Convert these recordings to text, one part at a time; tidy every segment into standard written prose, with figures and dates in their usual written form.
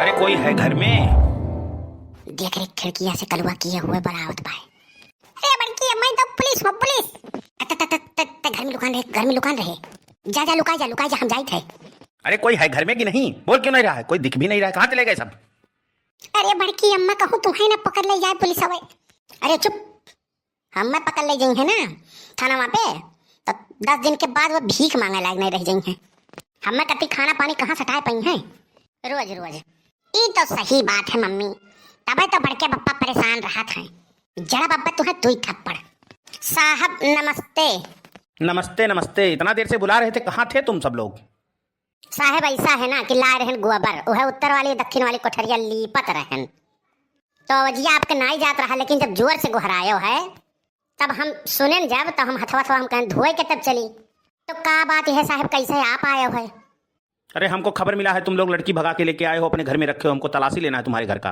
अरे कोई है घर में? देख रे खिड़किया से कलुआ किए हुए बरावत भाई। अरे बड़की अम्मा तो पुलिस हो पुलिस। घर में लुकान रहे। जा लुकाई जा हम जाई थे। अरे कोई है घर में कि नहीं? बोल क्यों नहीं रहा है? कोई दिख भी नहीं रहा है। कहाँ चले गए सब? अरे बड़की अम्मा कहूँ तुम्हें ना पकड़ ले जाए पुलिस हवे। अरे चुप, हम पकड़ ले जाई है ना थाना वहाँ पे, तो 10 दिन के बाद वो भीख मांगे लायक नहीं रह जाई है। हमें कति खाना पानी कहाँ सटाए पाई है रोज रोज। ये तो सही बात है मम्मी, तबे तो बड़के पप्पा परेशान रहा था। जरा पप्पा तुम्हें तू ही थप्पड़। साहब नमस्ते। नमस्ते नमस्ते, इतना देर से बुला रहे थे, कहाँ थे तुम सब लोग? साहब ऐसा है ना कि ला रहन गोबर, वह उत्तर वाली दक्षिण वाली कोठरिया लीपत रहन, तो वजिया आपके नाई जात रहा, लेकिन जब जोर से गुहरायो है तब हम सुने जब तो हम हथवा हम कहें धोए के तब चली। तो का बात है साहब, कैसे आप आए हो? अरे हमको खबर मिला है तुम लोग लड़की भगा के लेके आए हो, अपने घर में रखे हो, हमको तलाशी लेना है तुम्हारे घर का।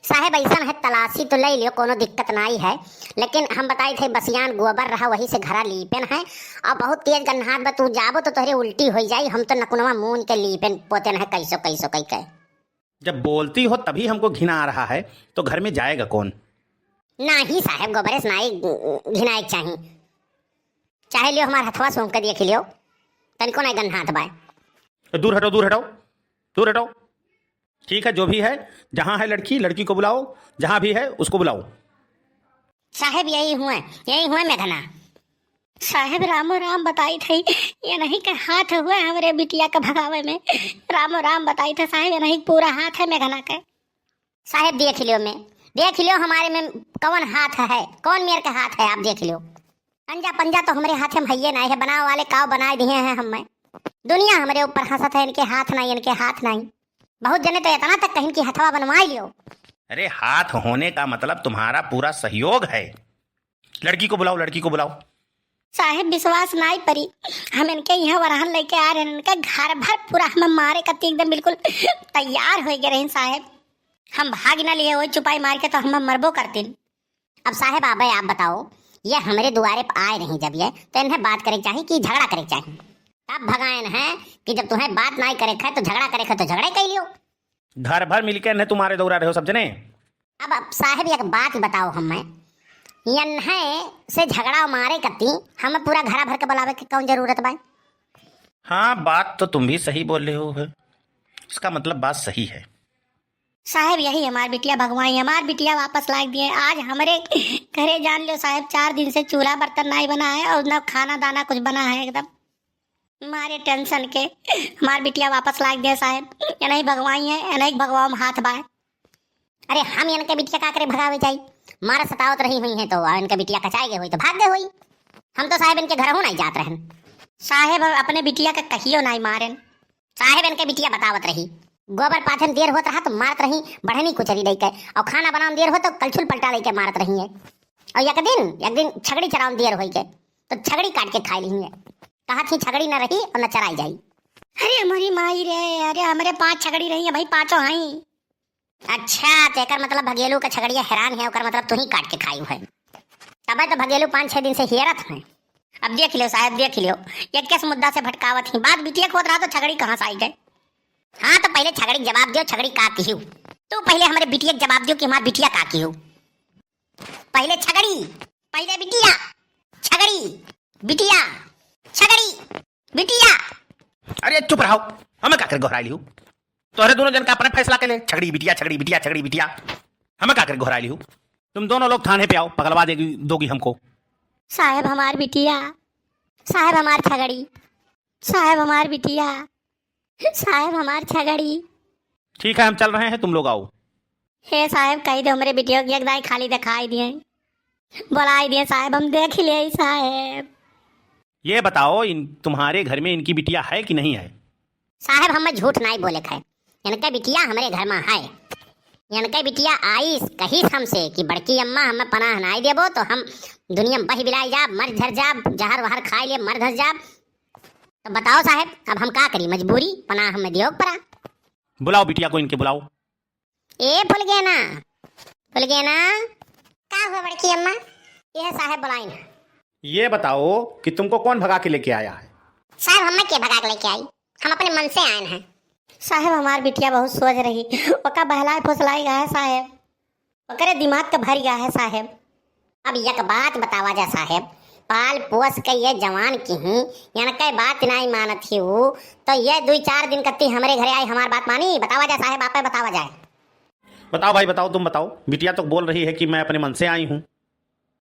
साहब ऐसा है, तलाशी तो ले लियो, कोनो दिक्कत नहीं है, लेकिन हम बताए थे बसियान गोबर रहा वही से घरा लीपेन है, और बहुत तेज गन्हात बा, तू जाबो तो तोहरे उल्टी हो जाई। हम तो नकुनवा मून के लीपेन पोतेन है कैसो कैसो कई के। जब बोलती हो तभी हमको घिना आ रहा है, तो घर में जाएगा कौन? नहीं साहब, गोबरे से नहीं घिनाए चाहिए, चाहे लियो हमारे हथवा सोम के देख लियो, तनिको नहीं गन्हात बाय। दूर हटो दूर हटो दूर हटो। ठीक है, जो भी है, जहाँ है लड़की को बुलाओ, जहाँ भी है उसको बुलाओ। साहब यही हुए मेघना। साहब रामो राम बताई थी, ये नहीं के हाथ हुए हमारे बिटिया का भगावे में। रामो राम बताई थे साहब, ये नहीं पूरा हाथ है मेघना के। साहब देख लियो हमारे में कौन हाथ है, कौन मेरे का हाथ है, आप देख लियो। अंजा पंजा तो हमारे हाथ में है नहीं है, बनाव वाले काव बनाए दिए हैं हमें। दुनिया हमारे ऊपर हंसत है, इनके हाथ नहीं। बहुत जने तो इतना तक कहीं की हथवा बनवा लियो। अरे हाथ होने का मतलब तुम्हारा पूरा सहयोग है। लड़की को बुलाओ। साहेब विश्वास नहीं परी, हम इनके यहाँ वरहन लेके आ रहे हैं, इनका घर भर पूरा हमें मारे कती एकदम बिल्कुल तैयार हो गए रहे साहेब। हम भाग ना लिए वही चुपाई मार के तो हम मरबो करते। अब साहेब आप बताओ, ये हमारे दुआरे पर आए नहीं जब ये, तो इन्हें बात करे चाहिए कि झगड़ा करे चाहिए? अब भगायन है कि जब तुम्हें बात नहीं करे तो झगड़ा करे तो झगड़े कर लियो। घर भर मिलकर इन्हें तुम्हारे दौरा रहे हो सब जने। अब साहेब एक बात बताओ, हमें इन्हें से झगड़ा मारे कती हमें पूरा घरा भर के बुलावे की कौन जरूरत बा? हाँ, बात तो तुम भी सही बोल रहे हो, इसका मतलब बात सही है। साहेब यही हमारी बिटिया भगवाई, हमारी बिटिया वापस ला दिए। आज हमारे घरे जान लो साहेब, 4 दिन से चूल्हा बर्तन नहीं बना है और न खाना दाना कुछ बना है, एकदम मारे टेंशन के हमारी बिटिया वापस ला दिए साहेब। ये नहीं भगवाई है, ये नहीं भगवाओ हाथ बाय। अरे हम इनके बिटिया का करे भगावे जाई, मारा सतावत रही हुई है तो इनके बिटिया कचाए हुई तो भाग गए हुई। हम तो साहेब इनके घर हो नहीं जात रहन। साहेब अपने बिटिया का कहियो नहीं मारन। साहेब इनके बिटिया बतावत रही, गोबर पाथन देर होता रहा तो मारत रही, बढ़नी कुचरी दे के, और खाना बनाने देर हो तो कलछुल पलटा लेके मारत रही है। और एक दिन छगड़ी चरावन देर हो के तो छगड़ी काट के खा ली है। कहा थी छगड़ी न रही और न चराई जाई। अरे हमारी माई रे, अरे हमारे 5 छगड़ी रही है भाई, 5 आई। अच्छा तेकर मतलब भगेलू का छगड़िया हैरान है, ओकर मतलब तू ही काट के खाई है, तब तो भगेलू 5-6 दिन से हेरत है। अब देख लियो साहब, देख लियो, एक किस मुद्दा से भटकावत ही, बात बिटिया खोद रहा तो छगड़ी कहाँ से आई गए? हाँ तो पहले छगड़ी जवाब दियो, छगड़ी का की हूँ? तो पहले हमारे बिटिया जवाब दियो कि हमारी बिटिया का की हूँ। पहले छगड़ी, पहले बिटिया, छगड़ी बिटिया, छगड़ी बिटिया। अरे चुप रहो, हमें क्या कर घोरा ली हूँ? तोहरे दोनों जन का अपना फैसला के ले, छगड़ी बिटिया। हमें क्या कर घोरा ली हूँ? तुम दोनों लोग थाने पे आओ, पकड़वा दोगी हमको। साहब हमारी बिटिया, साहब हमारी छगड़ी, साहब हमारी बिटिया, साहब हमारी छगड़ी। ठीक है, हम चल रहे हैं, तुम लोग आओ। हे साहब कही दो हमारे बिटिया की एक दाई खाली दिखाई दिए, बुलाई दिए साहब, हम देख लिए साहब। ये बताओ, तुम्हारे घर में इनकी बिटिया है कि नहीं है? साहब हमें झूठ नहीं बोले खे, इनका बिटिया हमारे घर में है। इनका बिटिया आई कही हमसे कि बड़की अम्मा हमें पनाह नहीं देबो तो हम दुनिया में बही बिलाई जाब, मर धर जाब, जहर वहर खाई ले मर धर जाब। तो बताओ साहब अब हम का करी, मजबूरी पनाह हमें दियो पड़ा। बुलाओ बिटिया को, इनके बुलाओ। ए भूल गए ना का हुआ बड़की अम्मा? ये साहब बुलाइन। ये बताओ कि तुमको कौन भगा के लेके आया है? साहब हमें के भगा के लेके आई, हम अपने मन से आए हैं। साहेब हमार बिटिया बहुत सोच रही, ओका बहलाए फुसलाई गया है साहेब, ओकरे दिमाग का भर गया है साहेब। अब एक बात बतावा जा साहेब, पाल पोस के ये जवान की ही यानी कई बात नहीं मानत ही हूँ, तो ये 2-4 दिन कत्ती हमारे घरे आई, हमार बात मानी? बतावा जा साहेब, आप बतावा जाए। बताओ भाई बताओ, तुम बताओ। बिटिया तो बोल रही है कि मैं अपने मन से आई हूँ।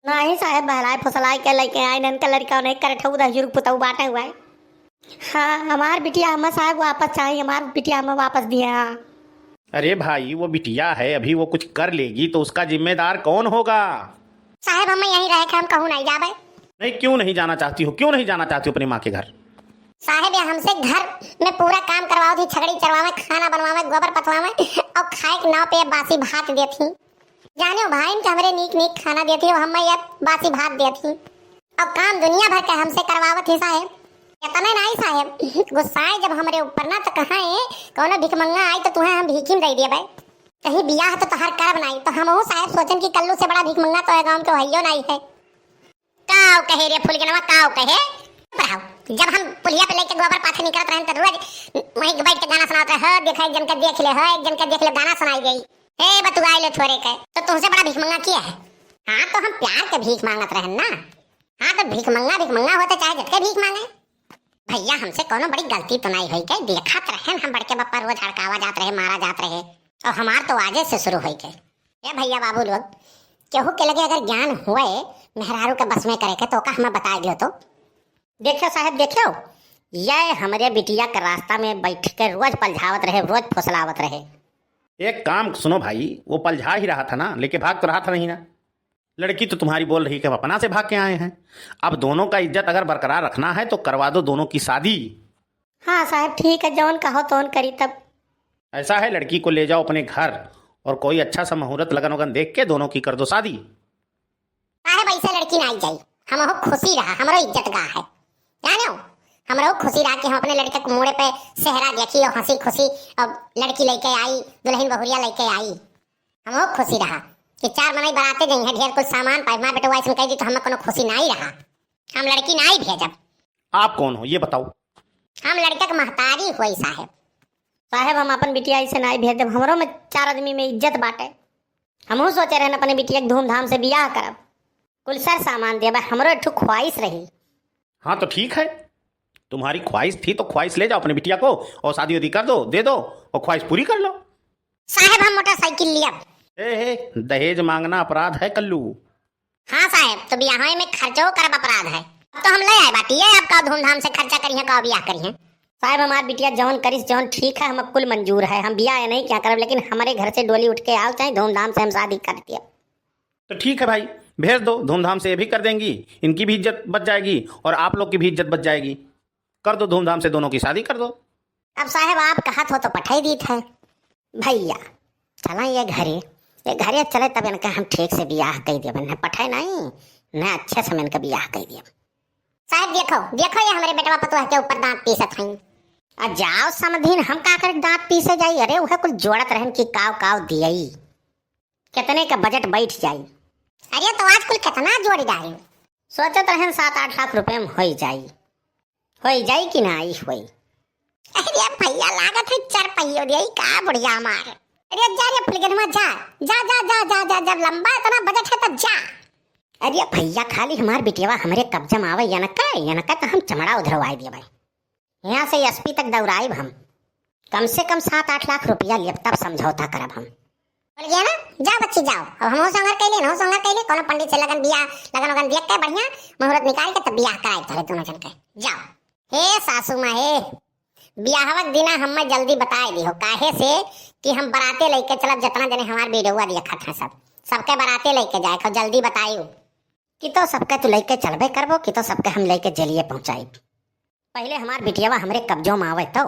नहीं साहेब, बहलाए फुसलाई के लेके आए, नन का लड़का नहीं करे ठऊ 10 पुतऊ बांटे हुआ है। हाँ हमार बिटिया हमें साहब वापस चाहिए, हमार बिटिया हमें वापस दिए। हाँ अरे भाई वो बिटिया है, अभी वो कुछ कर लेगी तो उसका जिम्मेदार कौन होगा? साहेब हमें यहीं रहे के हम कहूँ नहीं जाबे। नहीं, क्यों नहीं जाना चाहती हो? क्यों नहीं जाना चाहती हो अपनी माँ के घर? साहेब ये हमसे घर में पूरा काम करवाओ थी, छगड़ी चरवावे, खाना बनवावे, गोबर पथवावे और खाए के नाव पे बासी भात देती। जाने भाई इनके हमरे नीक नीक खाना देती और हमें ये बासी भात देती और काम दुनिया भर के हमसे करवावत थी साहेब। इतना नहीं साहेब, गुस्साए जब हमारे ऊपर ना तो कहा है कौन भिखमंगा आई तो तुम्हें हम भीखी दे दिए भाई, कहीं बियाह तो हर करब नहीं, तो हम साहेब सोचन की कल्लू से बड़ा भिखमंगा तो है गांव के भैया नहीं है। काव कहे रे फूल के नवा, काव कहे पढ़ाओ। जब हम पुलिया पे लेके गोबर पाथे निकलत रहे तो रोज वहीं बैठ के गाना सुनाते है, देखा एक जन का देख ले है, एक जन का देख ले गाना सुनाई गई हे बतुआई ले छोरे के, तो तुमसे बड़ा भिखमंगा किया है? हाँ तो हम प्यार के भीख मांगत रहे ना। हाँ तो भिखमंगा होते चाहे झटके भीख मांगे भैया, हमसे कोनो बड़ी गलती तो नहीं हुई के, देखत रहे हम बड़के बप्पा रोज हड़कावा जात रहे, मारा जात रहे और हमार तो आजे से शुरू हुई के। ये भैया बाबू लोग केहू के लगे अगर ज्ञान हुए मेहरारू के बस में करे के तो का हमें बता दियो तो। देखो साहब देखो, ये हमारे बिटिया के रास्ता में बैठ के रोज पलझावत रहे, रोज फुसलावत रहे। एक काम सुनो भाई, वो पलझा ही रहा था ना, लेके भाग तो रहा था नहीं ना। लड़की तो तुम्हारी बोल रही कि हम अपना से भाग के आए हैं। अब दोनों का इज्जत अगर बरकरार रखना है तो करवा दो दोनों की शादी। हाँ साहब ठीक है, जौन कहो तौन करी। तब ऐसा है, लड़की को ले जाओ अपने घर और कोई अच्छा सा मुहूर्त लगन वगन देख के दोनों की कर दो शादी। साहब ऐसा लड़की ना आई जाई, हम खुशी रहा, हमारो इज्जत गा है जानो, हमारो खुशी रहा कि हम अपने लड़के को मुड़े पे सेहरा देखी और हंसी खुशी और लड़की लेके आई, दुल्हन बहुरिया लेके आई, हम खुशी रहा कि 4 महीने बराते गई है, ढेर कुछ सामान पाई माँ बेटा ऐसा कह दी तो हमें कोनो खुशी नहीं रहा, हम लड़की नहीं भेजब। आप कौन हो ये बताओ? हम लड़का के महतारी हुई साहेब। साहेब हम अपन बिटिया ऐसे नहीं भेज देब, हमरो में 4 आदमी में इज्जत बाटे, हमहू सोचे रहे अपने बिटिया के धूमधाम से बियाह करब, कुल सर सामान देब, हमरो एक ख्वाहिश रही। हाँ तो ठीक है, तुम्हारी ख्वाहिश थी तो ख्वाहिश ले जाओ अपनी बिटिया को और शादी वादी कर दो, दे दो और ख्वाहिश पूरी कर लो। साहेब हम मोटरसाइकिल लिया। दहेज मांगना अपराध है कल्लू। हाँ साहेब, तो बियाह में खर्चो करब अपराध है, तो हम ले आए बाटी है, आपका धूमधाम से खर्चा करिए का बियाह करिए। साहब हमार बिटिया जौन करिस जौन ठीक है, हम कुल मंजूर है, हम बियाह नहीं क्या करब, लेकिन हमारे घर से डोली उठ के आओ चाहे धूमधाम से हम शादी कर दिया। तो ठीक है भाई, भेज दो, धूमधाम से ये भी कर देंगी, इनकी भी इज्जत बच जाएगी और आप लोग की भी इज्जत बच जाएगी। कर दो धूमधाम से, दोनों की शादी कर दो। अब साहब आप कहत हो तो पठाई दी था भैया, चला ये घरे चले तब इनका हम ठीक से बियाह कह दिया, मैंने पठाई नहीं न अच्छे से इनका बियाह कह दिया। साहब देखो देखो ये हमारे बेटवा पतुआ के ऊपर दांत पीसत हई, आ जाओ समधिन हम का कर दांत पीसे जाई, अरे वह कुल जोड़त रहन की काव दियई, कितने का बजट बैठ जाई। अरे तो आज कुल कितना जोड़ जाई, सोचत रहन 7-8 लाख रुपए में हो जाई कि ना आई होई। अरे भैया लागत है 4 पहियो दे का बढ़िया मार। अरे जा रे फुलगनमा जा जा जा जा जा जा जब लंबा इतना बजट है तब जा। अरे भैया खाली हमार बिटियावा हमारे कब्जा में आवे या न का तो हम चमड़ा उधरवाई दिए भाई, यहाँ से एसपी तक दौड़ाइब हम, कम से कम 7-8 लाख रुपया लिए तब समझौता करब हम। बोल गया ना, जाओ बच्ची जाओ, अब हम संगर कैले कोनो पंडित से लगन देख के बढ़िया मुहूर्त निकाल के तब बियाह कराए तोरे दोनों जन के। जाओ हे सासू माँ हे, बियाहवक दिना हमें जल्दी बताए दी हो, काहे से कि हम बराते लेके चलब, जितना जने हमार वीडियोवा देखत है सबके बराते लेके जाए को जल्दी बताइयो कि तो सबके तू लेके चलबे करबो कि तो सबके हम लेके जलिए पहुंचाई, पहले हमार बिटियावा हमरे कब्जों में आवे तो।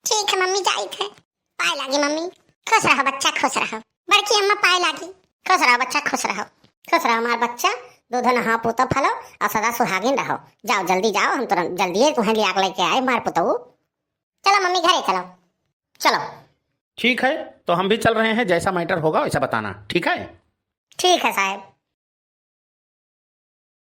ठीक है मम्मी जाई थे, पाए लागी मम्मी, खुश रहो बच्चा खुश रहो, बड़की अम्मा पाए लागी, खुश रहो बच्चा खुश रहो हमार बच्चा, दूध नहा पुतो फलो और सदा सुहागिन रहो। जाओ जल्दी जाओ, हम तुरंत जल्दी तुम्हें लिया लेके आए मार पुतो। चलो मम्मी घरे चलो। ठीक है, तो हम भी चल रहे हैं, जैसा मैटर होगा वैसा बताना, ठीक है? ठीक है साहब।